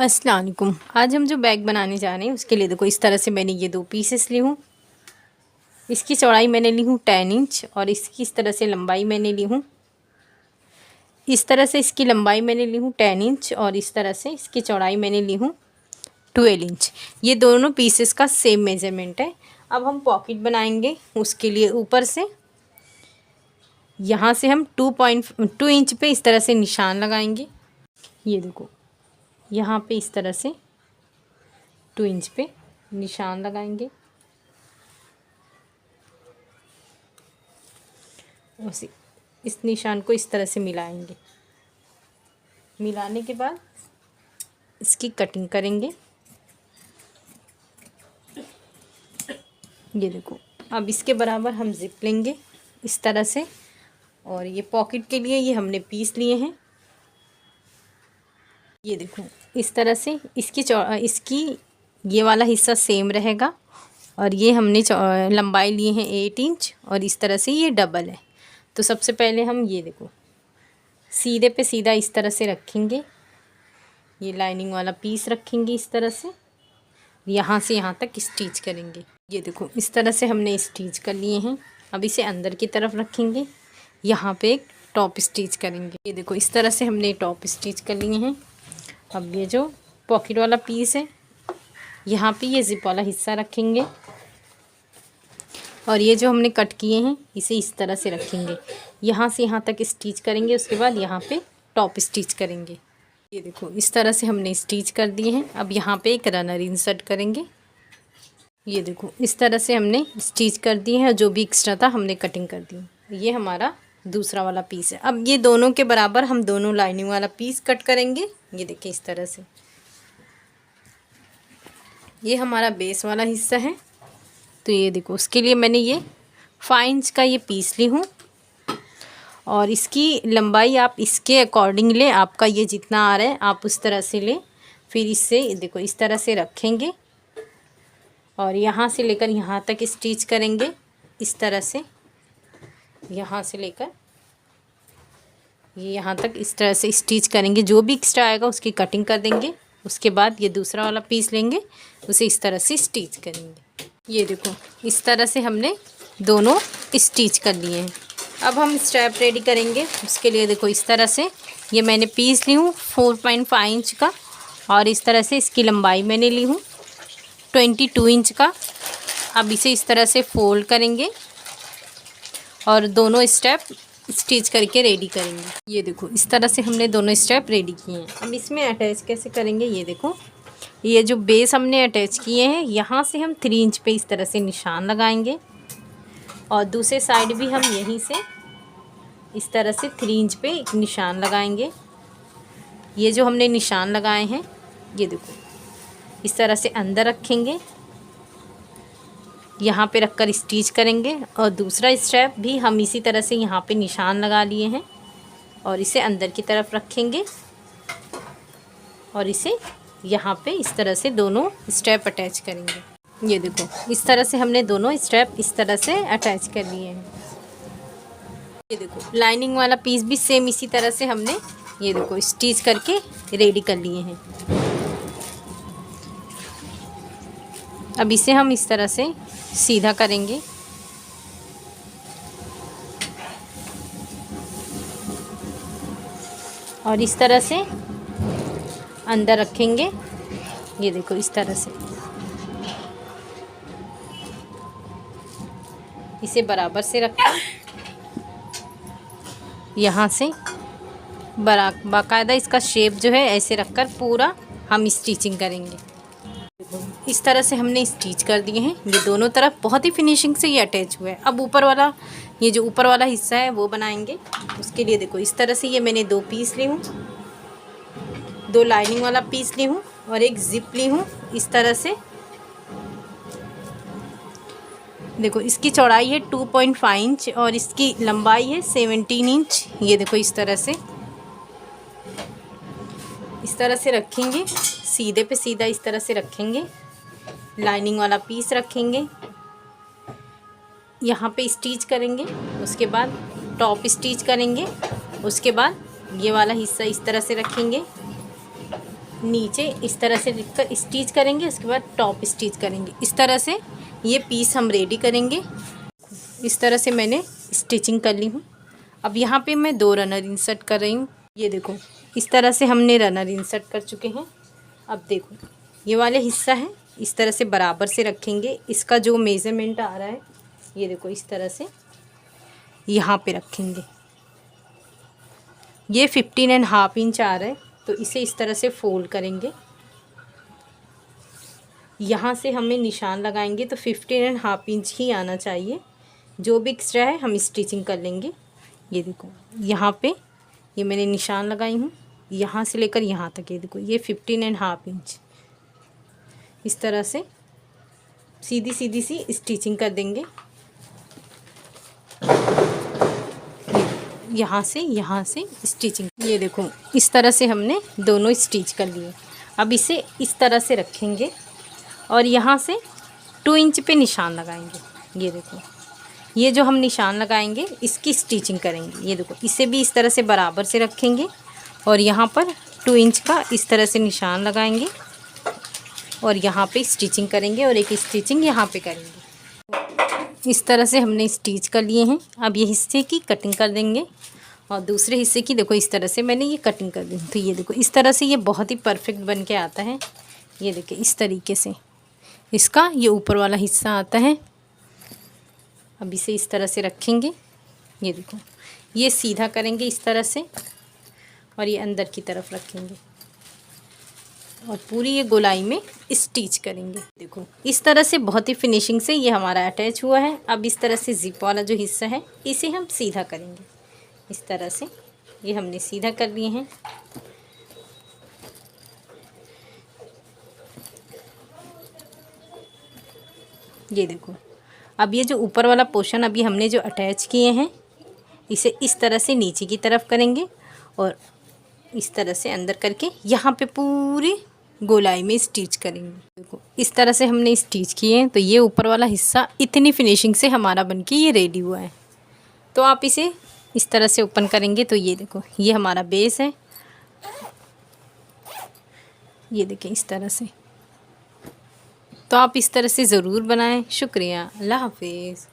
अस्सलाम वालेकुम। आज हम जो बैग बनाने जा रहे हैं उसके लिए देखो इस तरह से मैंने ये 2 पीसेस ली हूँ। इसकी चौड़ाई मैंने ली हूँ 10 इंच और इसकी इस तरह से लंबाई मैंने ली हूँ। इस तरह से इसकी लंबाई मैंने ली हूँ 10 इंच और इस तरह से इसकी चौड़ाई मैंने ली हूँ 12 इंच। ये दोनों पीसेस का सेम मेजरमेंट है। अब हम पॉकेट बनाएंगे। उसके लिए ऊपर से यहाँ से हम 2.2 इंच पे इस तरह से निशान लगाएंगे। ये देखो यहाँ पे इस तरह से 2 इंच पे निशान लगाएंगे। उसी इस निशान को इस तरह से मिलाएंगे। मिलाने के बाद इसकी कटिंग करेंगे। ये देखो अब इसके बराबर हम जिप लेंगे इस तरह से। और ये पॉकेट के लिए ये हमने पीस लिए हैं। ये देखो इस तरह से इसकी ये वाला हिस्सा सेम रहेगा और ये हमने लंबाई लिए हैं 8 इंच और इस तरह से ये डबल है। तो सबसे पहले हम ये देखो सीधे पे सीधा इस तरह से रखेंगे। ये लाइनिंग वाला पीस रखेंगे इस तरह से, यहाँ से यहाँ तक स्टिच करेंगे। ये देखो इस तरह से हमने स्टिच कर लिए हैं। अब इसे अंदर की तरफ रखेंगे, यहाँ पे एक टॉप स्टिच करेंगे। ये देखो इस तरह से हमने टॉप स्टिच कर लिए हैं। अब ये जो पॉकेट वाला पीस है यहाँ पे ये जिप वाला हिस्सा रखेंगे और ये जो हमने कट किए हैं इसे इस तरह से रखेंगे, यहाँ से यहाँ तक स्टिच करेंगे। उसके बाद यहाँ पे टॉप स्टिच करेंगे। ये देखो इस तरह से हमने स्टिच कर दिए हैं। अब यहाँ पे एक रनर इंसर्ट करेंगे। ये देखो इस तरह से हमने स्टिच कर दिए हैं। जो भी एक्स्ट्रा था हमने कटिंग कर दी। ये हमारा दूसरा वाला पीस है। अब ये दोनों के बराबर हम दोनों लाइनिंग वाला पीस कट करेंगे। ये देखिए इस तरह से ये हमारा बेस वाला हिस्सा है। तो ये देखो उसके लिए मैंने ये 5 इंच का ये पीस ली हूँ और इसकी लंबाई आप इसके अकॉर्डिंग लें। आपका ये जितना आ रहा है आप उस तरह से लें। फिर इससे देखो इस तरह से रखेंगे और यहाँ से लेकर यहाँ तक स्टिच करेंगे। इस तरह से यहाँ से लेकर ये यहाँ तक इस तरह से स्टिच करेंगे। जो भी एक्स्ट्रा आएगा उसकी कटिंग कर देंगे। उसके बाद ये दूसरा वाला पीस लेंगे, उसे इस तरह से स्टिच करेंगे। ये देखो इस तरह से हमने दोनों स्टिच कर लिए हैं। अब हम स्ट्रैप रेडी करेंगे। उसके लिए देखो इस तरह से ये मैंने पीस ली हूँ 4.5 इंच का और इस तरह से इसकी लंबाई मैंने ली हूँ 22 इंच का। अब इसे इस तरह से फोल्ड करेंगे और दोनों स्टेप स्टिच करके रेडी करेंगे। ये देखो इस तरह से हमने दोनों स्टेप रेडी किए हैं। अब इसमें अटैच कैसे करेंगे, ये देखो ये जो बेस हमने अटैच किए हैं यहाँ से हम 3 इंच पे इस तरह से निशान लगाएंगे और दूसरे साइड भी हम यहीं से इस तरह से 3 इंच पे एक निशान लगाएंगे। ये जो हमने निशान लगाए हैं ये देखो इस तरह से अंदर रखेंगे, यहाँ पे रखकर स्टिच करेंगे और दूसरा स्टेप भी हम इसी तरह से यहाँ पे निशान लगा लिए हैं और इसे अंदर की तरफ रखेंगे और इसे यहाँ पे इस तरह से दोनों स्टेप अटैच करेंगे। ये देखो इस तरह से हमने दोनों स्टेप इस तरह से अटैच कर लिए हैं। ये देखो लाइनिंग वाला पीस भी सेम इसी तरह से हमने ये देखो स्टिच करके रेडी कर लिए हैं। अब इसे हम इस तरह से सीधा करेंगे और इस तरह से अंदर रखेंगे। ये देखो इस तरह से इसे बराबर से रखें, यहाँ से बाकायदा इसका शेप जो है ऐसे रखकर पूरा हम स्टिचिंग करेंगे। इस तरह से हमने स्टिच कर दिए हैं। ये दोनों तरफ बहुत ही फिनिशिंग से ये अटैच हुआ है। अब ऊपर वाला ये जो ऊपर वाला हिस्सा है वो बनाएंगे। उसके लिए देखो इस तरह से ये मैंने 2 पीस ली हूँ, 2 लाइनिंग वाला पीस ली हूँ और एक जिप ली हूँ। इस तरह से देखो इसकी चौड़ाई है 2.5 इंच और इसकी लंबाई है 17 इंच। ये देखो इस तरह से रखेंगे, सीधे पे सीधा इस तरह से रखेंगे। लाइनिंग वाला पीस रखेंगे, यहाँ पे स्टिच करेंगे, उसके बाद टॉप स्टिच करेंगे, उसके बाद ये वाला हिस्सा इस तरह से रखेंगे नीचे इस तरह से लिखकर स्टिच करेंगे, उसके बाद टॉप स्टिच करेंगे। इस तरह से ये पीस हम रेडी करेंगे। इस तरह से मैंने स्टिचिंग कर ली हूँ। अब यहाँ पे मैं 2 रनर इंसर्ट कर रही हूँ। ये देखो इस तरह से हमने रनर इंसर्ट कर चुके हैं। अब देखो ये वाले हिस्सा है, इस तरह से बराबर से रखेंगे। इसका जो मेज़रमेंट आ रहा है, ये देखो इस तरह से यहाँ पे रखेंगे। ये 15.5 इंच आ रहा है, तो इसे इस तरह से फोल्ड करेंगे। यहाँ से हमें निशान लगाएंगे तो 15.5 इंच ही आना चाहिए। जो भी एक्स्ट्रा है हम स्टिचिंग कर लेंगे। ये देखो यहाँ पे ये मैंने निशान लगाई हूँ, यहाँ से लेकर यहाँ तक। ये देखो ये 15.5 इंच इस तरह से सीधी सीधी सी स्टिचिंग कर देंगे। यहाँ से स्टिचिंग। ये देखो इस तरह से हमने दोनों स्टिच कर लिए। अब इसे इस तरह से रखेंगे और यहाँ से 2 इंच पे निशान लगाएंगे। ये देखो ये जो हम निशान लगाएंगे इसकी स्टिचिंग करेंगे। ये देखो इसे भी इस तरह से बराबर से रखेंगे और यहाँ पर 2 इंच का इस तरह से निशान लगाएंगे और यहाँ पे स्टिचिंग करेंगे और एक स्टिचिंग यहाँ पे करेंगे। इस तरह से हमने स्टिच कर लिए हैं। अब ये हिस्से की कटिंग कर देंगे और दूसरे हिस्से की देखो इस तरह से मैंने ये कटिंग कर दी। तो ये देखो इस तरह से ये बहुत ही परफेक्ट बन के आता है। ये देखिए इस तरीके से इसका ये ऊपर वाला हिस्सा आता है। अब इसे इस तरह से रखेंगे। ये देखो ये सीधा करेंगे इस तरह से और ये अंदर की तरफ रखेंगे और पूरी ये गोलाई में स्टिच करेंगे। देखो इस तरह से बहुत ही फिनिशिंग से ये हमारा अटैच हुआ है। अब इस तरह से जिप वाला जो हिस्सा है इसे हम सीधा करेंगे। इस तरह से ये हमने सीधा कर लिए हैं। ये देखो अब ये जो ऊपर वाला पोर्शन अभी हमने जो अटैच किए हैं इसे इस तरह से नीचे की तरफ करेंगे और इस तरह से अंदर करके यहाँ पे पूरी गोलाई में स्टिच करेंगे। देखो इस तरह से हमने स्टिच किए हैं। तो ये ऊपर वाला हिस्सा इतनी फिनिशिंग से हमारा बनके ये रेडी हुआ है। तो आप इसे इस तरह से ओपन करेंगे तो ये देखो ये हमारा बेस है। ये देखिए इस तरह से। तो आप इस तरह से ज़रूर बनाएं। शुक्रिया, अल्लाह हाफिज़।